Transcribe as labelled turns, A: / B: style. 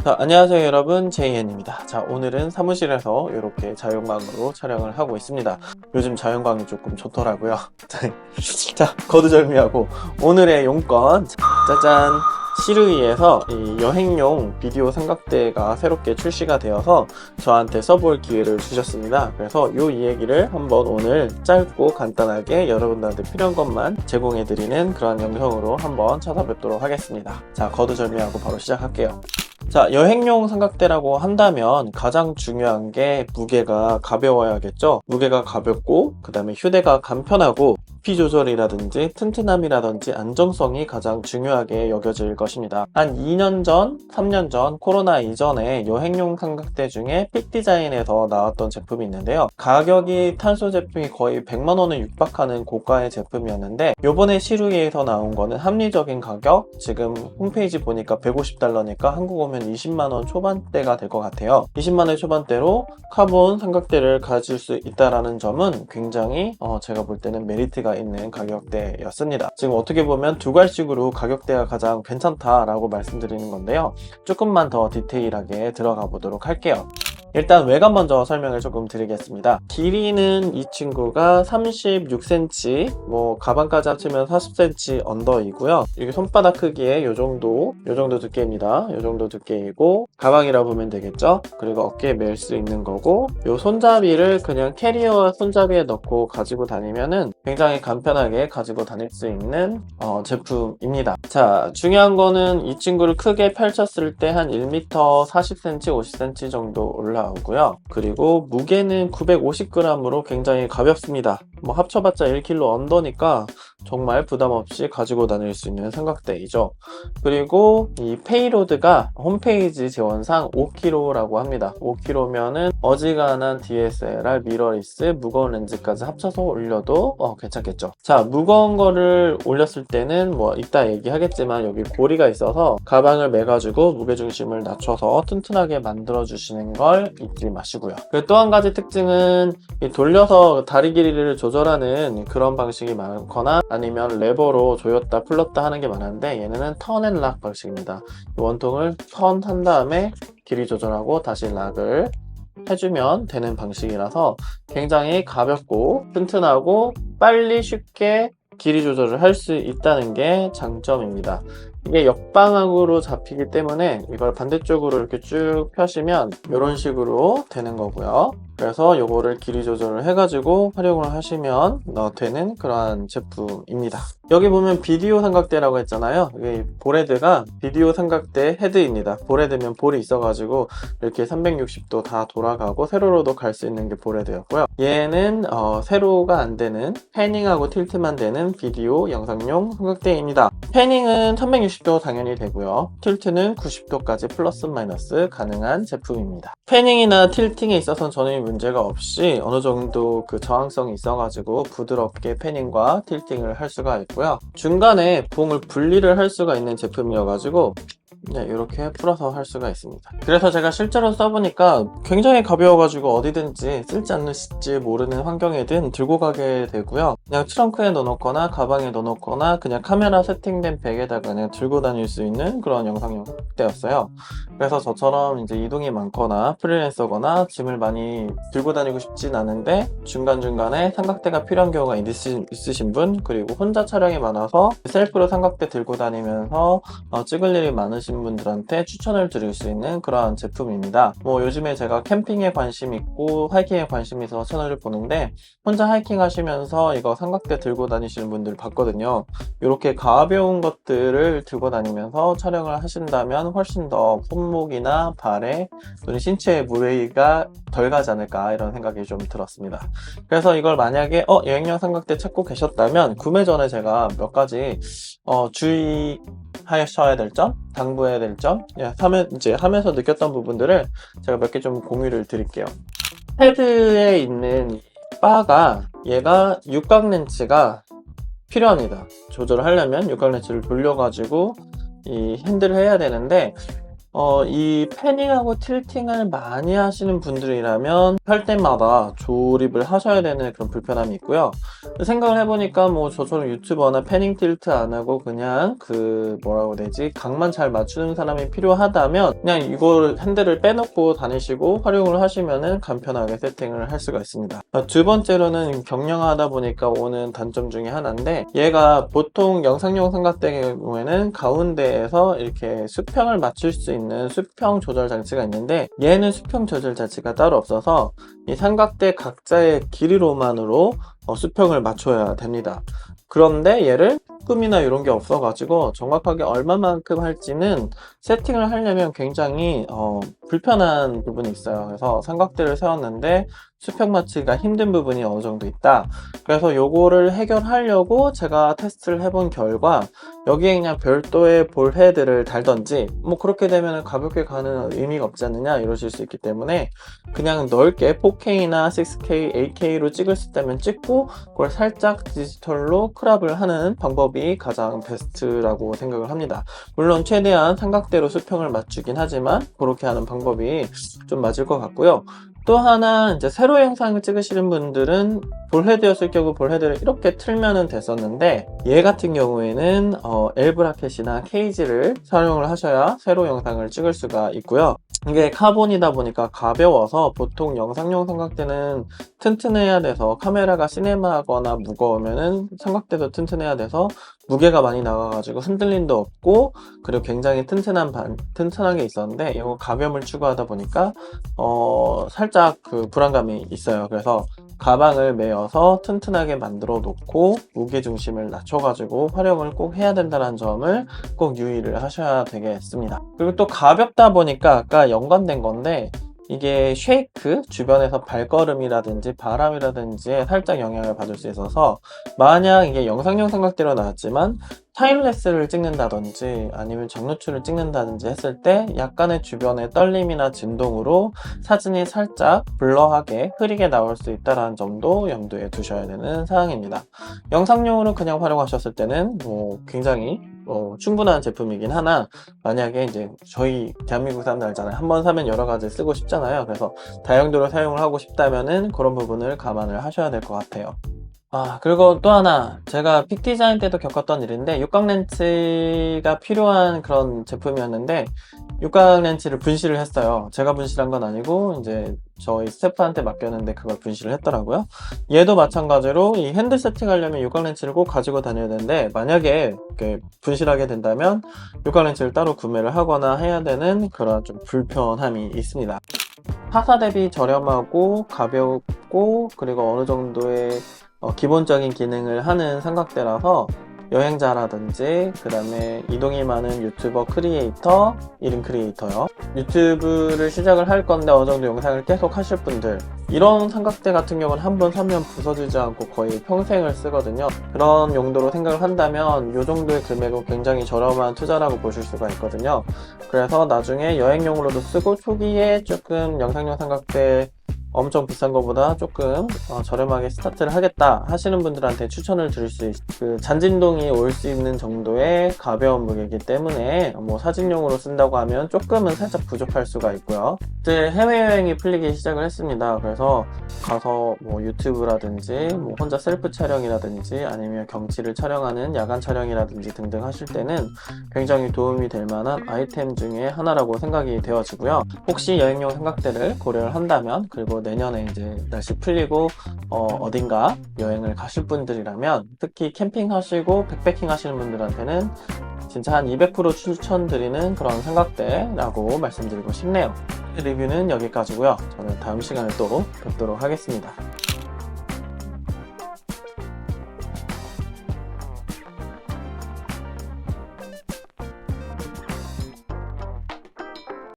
A: 안녕하세요 여러분, 제이엔입니다. 오늘은 사무실에서 이렇게 자연광으로 촬영을 하고 있습니다. 요즘 자연광이 조금 좋더라고요. 거두절미하고 오늘의 용건, 짜잔! 시르이에서 이 여행용 비디오 삼각대가 새롭게 출시가 되어서 저한테 써볼 기회를 주셨습니다. 그래서 이 얘기를 한번 오늘 짧고 간단하게 여러분들한테 필요한 것만 제공해드리는 그런 영상으로 한번 찾아뵙도록 하겠습니다. 거두절미하고 바로 시작할게요. 여행용 삼각대라고 한다면 가장 중요한 게 무게가 가벼워야겠죠. 무게가 가볍고 그 다음에 휴대가 간편하고 부피 조절이라든지 튼튼함이라든지 안정성이 가장 중요하게 여겨질 것입니다. 한 2년 전, 3년 전 코로나 이전에 여행용 삼각대 중에 픽디자인에서 나왔던 제품이 있는데요. 가격이 탄소 제품이 거의 100만 원을 육박하는 고가의 제품이었는데 요번에 시루이에서 나온 거는 합리적인 가격, 지금 홈페이지 보니까 150달러니까 한국 오면 20만 원 초반대가 될 것 같아요. 20만 원 초반대로 카본 삼각대를 가질 수 있다는 점은 굉장히 제가 볼 때는 메리트가 있는 가격대였습니다. 지금 어떻게 보면 두 갈식으로 가격대가 가장 괜찮다라고 말씀드리는 건데요. 조금만 더 디테일하게 들어가 보도록 할게요. 일단 외관 먼저 설명을 조금 드리겠습니다. 길이는 이 친구가 36cm, 가방까지 합치면 40cm 언더이고요. 이게 손바닥 크기의 요 정도 두께입니다. 요 정도 두께이고 가방이라 보면 되겠죠. 그리고 어깨에 멜 수 있는 거고, 요 손잡이를 그냥 캐리어 손잡이에 넣고 가지고 다니면은 굉장히 간편하게 가지고 다닐 수 있는 제품입니다. 중요한 거는 이 친구를 크게 펼쳤을 때 한 1m 40cm, 50cm 정도 올라오고요. 그리고 무게는 950g으로 굉장히 가볍습니다. 합쳐봤자 1kg 언더니까 정말 부담없이 가지고 다닐 수 있는 삼각대이죠. 그리고 이 페이로드가 홈페이지 지원상 5kg라고 합니다. 5kg면은 어지간한 DSLR, 미러리스, 무거운 렌즈까지 합쳐서 올려도 괜찮겠죠. 무거운 거를 올렸을 때는 이따 얘기하겠지만 여기 고리가 있어서 가방을 매가지고 무게중심을 낮춰서 튼튼하게 만들어 주시는 걸 잊지 마시고요. 또 한 가지 특징은 돌려서 다리 길이를 조절하는 그런 방식이 많거나 아니면 레버로 조였다 풀렀다 하는 게 많은데, 얘는 턴앤락 방식입니다. 원통을 턴한 다음에 길이 조절하고 다시 락을 해주면 되는 방식이라서 굉장히 가볍고 튼튼하고 빨리 쉽게 길이 조절을 할 수 있다는 게 장점입니다. 이게 역방향으로 잡히기 때문에 이걸 반대쪽으로 이렇게 쭉 펴시면 이런 식으로 되는 거고요. 그래서 요거를 길이 조절을 해가지고 활용을 하시면 되는 그러한 제품입니다. 여기 보면 비디오 삼각대라고 했잖아요. 이 보레드가 비디오 삼각대 헤드입니다. 보레드면 볼이 있어가지고 이렇게 360도 다 돌아가고 세로로도 갈 수 있는 게 보레드였고요. 얘는 세로가 안 되는 패닝하고 틸트만 되는 비디오 영상용 삼각대입니다. 패닝은 360도 당연히 되고요. 틸트는 90도까지 플러스 마이너스 가능한 제품입니다. 패닝이나 틸팅에 있어서는 저는 문제가 없이 어느 정도 그 저항성이 있어가지고 부드럽게 패닝과 틸팅을 할 수가 있고요. 중간에 봉을 분리를 할 수가 있는 제품이어가지고 이렇게 풀어서 할 수가 있습니다. 그래서 제가 실제로 써보니까 굉장히 가벼워가지고 어디든지 쓸지 않을지 모르는 환경에든 들고 가게 되고요. 그냥 트렁크에 넣어놓거나 가방에 넣어놓거나 그냥 카메라 세팅된 백에다가 그냥 들고 다닐 수 있는 그런 영상용 삼각대였어요. 그래서 저처럼 이제 이동이 많거나 프리랜서거나 짐을 많이 들고 다니고 싶진 않은데 중간중간에 삼각대가 필요한 경우가 있으신 분, 그리고 혼자 촬영이 많아서 셀프로 삼각대 들고 다니면서 찍을 일이 많으신 분들한테 추천을 드릴 수 있는 그러한 제품입니다. 요즘에 제가 캠핑에 관심 있고 하이킹에 관심 있어서 채널을 보는데 혼자 하이킹 하시면서 이거 삼각대 들고 다니시는 분들 봤거든요. 이렇게 가벼운 것들을 들고 다니면서 촬영을 하신다면 훨씬 더 손목이나 발에 또는 신체에 무리가 덜 가지 않을까 이런 생각이 좀 들었습니다. 그래서 이걸 만약에 여행용 삼각대 찾고 계셨다면 구매 전에 제가 몇 가지 주의하셔야 될 점, 당부해야 될 점, 하면서 느꼈던 부분들을 제가 몇 개 좀 공유를 드릴게요. 헤드에 있는 바가 얘가 육각 렌치가 필요합니다. 조절을 하려면 육각 렌치를 돌려가지고 이 핸들을 해야 되는데 이 패닝하고 틸팅을 많이 하시는 분들이라면 할 때마다 조립을 하셔야 되는 그런 불편함이 있고요. 생각을 해보니까 뭐 저처럼 유튜버나 패닝 틸트 안 하고 그냥 뭐라고 해야 되지? 각만 잘 맞추는 사람이 필요하다면 그냥 이걸 핸들을 빼놓고 다니시고 활용을 하시면은 간편하게 세팅을 할 수가 있습니다. 두 번째로는 경량하다 보니까 오는 단점 중에 하나인데, 얘가 보통 영상용 삼각대의 경우에는 가운데에서 이렇게 수평을 맞출 수 있는 수평 조절 장치가 있는데, 얘는 수평 조절 장치가 따로 없어서 이 삼각대 각자의 길이로만으로 수평을 맞춰야 됩니다. 그런데 얘를 끈이나 이런 게 없어가지고 정확하게 얼마만큼 할지는 세팅을 하려면 굉장히 불편한 부분이 있어요. 그래서 삼각대를 세웠는데 수평 맞추기가 힘든 부분이 어느 정도 있다. 그래서 요거를 해결하려고 제가 테스트를 해본 결과 여기에 그냥 별도의 볼 헤드를 달던지, 뭐 그렇게 되면 가볍게 가는 의미가 없지 않느냐 이러실 수 있기 때문에 그냥 넓게 4K나 6K, 8K로 찍을 수 있다면 찍고 그걸 살짝 디지털로 크롭을 하는 방법이 가장 베스트라고 생각을 합니다. 물론 최대한 삼각대로 수평을 맞추긴 하지만 그렇게 하는 방법이 좀 맞을 것 같고요. 또 하나, 이제 세로 영상을 찍으시는 분들은 볼헤드였을 경우 볼헤드를 이렇게 틀면은 됐었는데, 얘 같은 경우에는 L 브라켓이나 케이지를 사용을 하셔야 세로 영상을 찍을 수가 있고요. 이게 카본이다 보니까 가벼워서 보통 영상용 삼각대는 튼튼해야 돼서, 카메라가 시네마거나 무거우면은 삼각대도 튼튼해야 돼서 무게가 많이 나가가지고 흔들림도 없고, 그리고 굉장히 튼튼하게 있었는데, 이거 가벼움을 추구하다 보니까 살짝 불안감이 있어요. 그래서 가방을 메어서 튼튼하게 만들어 놓고 무게중심을 낮춰가지고 활용을 꼭 해야 된다는 점을 꼭 유의를 하셔야 되겠습니다. 그리고 또 가볍다 보니까 아까 연관된 건데, 이게 쉐이크 주변에서 발걸음이라든지 바람이라든지 살짝 영향을 받을 수 있어서, 만약 이게 영상용 삼각대로 나왔지만 타임랩스를 찍는다든지 아니면 장루추를 찍는다든지 했을 때 약간의 주변의 떨림이나 진동으로 사진이 살짝 블러하게 흐리게 나올 수 있다는 점도 염두에 두셔야 되는 사항입니다. 영상용으로 그냥 활용하셨을 때는 굉장히 충분한 제품이긴 하나, 만약에 이제 저희 대한민국 사람들 알잖아요. 한번 사면 여러 가지 쓰고 싶잖아요. 그래서 다용도로 사용을 하고 싶다면은 그런 부분을 감안을 하셔야 될 것 같아요. 그리고 또 하나, 제가 픽 디자인 때도 겪었던 일인데, 육각 렌치가 필요한 그런 제품이었는데 육각 렌치를 분실을 했어요. 제가 분실한 건 아니고 이제 저희 스태프한테 맡겼는데 그걸 분실을 했더라고요. 얘도 마찬가지로 이 핸들 세팅하려면 육각 렌치를 꼭 가지고 다녀야 되는데, 만약에 이렇게 분실하게 된다면 육각 렌치를 따로 구매를 하거나 해야 되는 그런 좀 불편함이 있습니다. 파사 대비 저렴하고 가볍고 그리고 어느 정도의 기본적인 기능을 하는 삼각대라서 여행자라든지 그 다음에 이동이 많은 유튜버 크리에이터, 1인 크리에이터요, 유튜브를 시작을 할 건데 어느 정도 영상을 계속 하실 분들, 이런 삼각대 같은 경우는 한번 사면 부서지지 않고 거의 평생을 쓰거든요. 그런 용도로 생각을 한다면 이 정도의 금액은 굉장히 저렴한 투자라고 보실 수가 있거든요. 그래서 나중에 여행용으로도 쓰고 초기에 조금 영상용 삼각대 엄청 비싼 것보다 조금 저렴하게 스타트를 하겠다 하시는 분들한테 추천을 드릴 수 잔진동이 올 수 있는 정도의 가벼운 무게이기 때문에 사진용으로 쓴다고 하면 조금은 살짝 부족할 수가 있고요. 이제 해외여행이 풀리기 시작을 했습니다. 그래서 가서 유튜브라든지 혼자 셀프 촬영이라든지 아니면 경치를 촬영하는 야간 촬영이라든지 등등 하실 때는 굉장히 도움이 될 만한 아이템 중에 하나라고 생각이 되어지고요. 혹시 여행용 삼각대를 고려를 한다면, 그리고 내년에 이제 날씨 풀리고 어딘가 여행을 가실 분들이라면, 특히 캠핑 하시고 백패킹 하시는 분들한테는 진짜 한 200% 추천드리는 그런 삼각대라고 말씀드리고 싶네요. 리뷰는 여기까지고요. 저는 다음 시간에 또 뵙도록 하겠습니다.